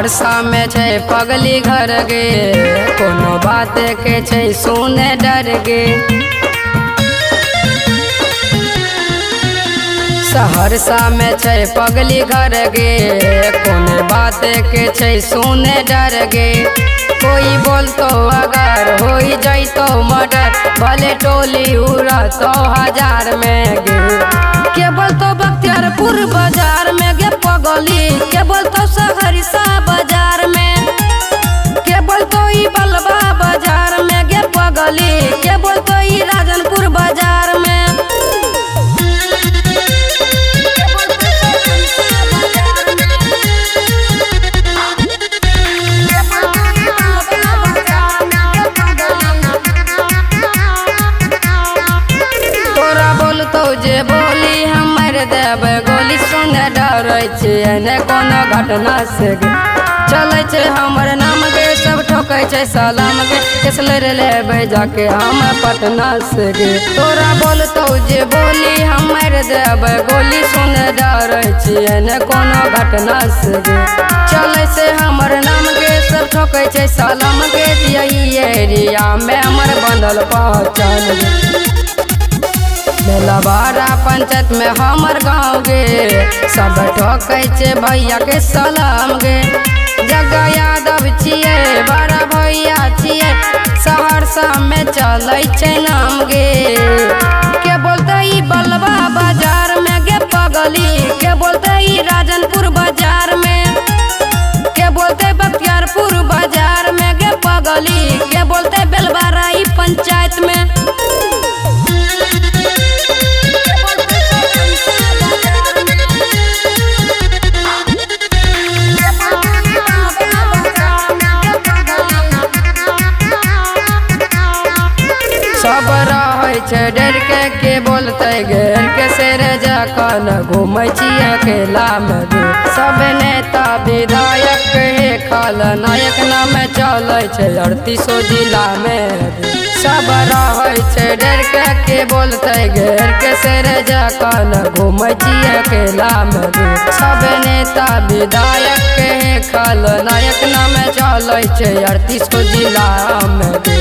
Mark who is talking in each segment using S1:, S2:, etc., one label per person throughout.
S1: सहरसा में छै पगली घर गे, कोनो बात के छै सुने डर गे। सहरसा में छै पगली घर गे, कोनो बात के छै सुने डर गे। कोई बोलतो अगर हो जैतो मर्डर, भले टोली उड़तो 1000 में गे। के बोलतो बख्तियारपुर बाजार में गे पगली, के बोलतो सहरसा बाजार में, के बोलतो ई बलवा बाजार में गे पगली, के बोलतो ई राजनपुर बाजार में। जे बोली हमर देव गोली सुने डरै छियै ने कोनो घटना से गे। चलै छै हमर नाम गे, सब ठोकै छै सलाम गे, इसलिए लेबै जाके हम पटना से गे। तोरा बोलतौ जे बोली हमर देव गोली सुने डरै छियै ने कोनो घटना से गे। चलै से हमर नाम गे, सब ठोकै छै सलाम गे, यही एरिया में हमर बनल पहचान गे। बेलवाड़ा पंचायत में हमर गाँव गे, सब ठोकै छै भैया के सलाम गे। जग्गा यादव छियै, बड़ा भैया छियै, सहरसा में चलै छै नाम गे। के बोलते ई बलवा बाजार में गे पगली, के बोलते ई राजनपुर बाजार में, के बोलते बख्तियारपुर बाजार में गे पगली, के बोलते बेलवाड़ा ई पंचायत में। सब रहै छै डर के बोलते घेर के शेर जखन घूमै छियै अकेला में गे। सब नेता विधायक हे खलनायक नाम चलै छै 38 जिला में गे। सब रहै छै डर के बोलते घेर के शेर जखन घूमै छियै अकेला में गे। सब नेता विधायक हे खलनायक नाम चलै छै 38 जिला में गे।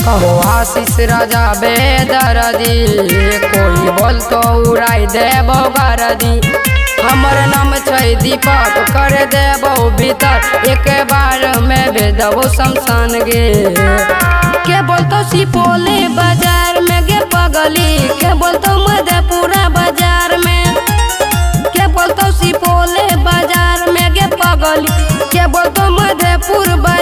S1: कहो आशीष राजा बेदर्दी, कोई बोलतो उड़ाई देबो गरदी। हमर नाम छै दीपक, कर देबो भीतर, एक बार में भेजबो शमशान गे। के बोलतो सुपौल बाजार में गे पगली, के बोलतो मधेपुरा बाजार में, के बोलतो सुपौल बाजार में गे पगली, के बोलतो मधेपुर बाजार।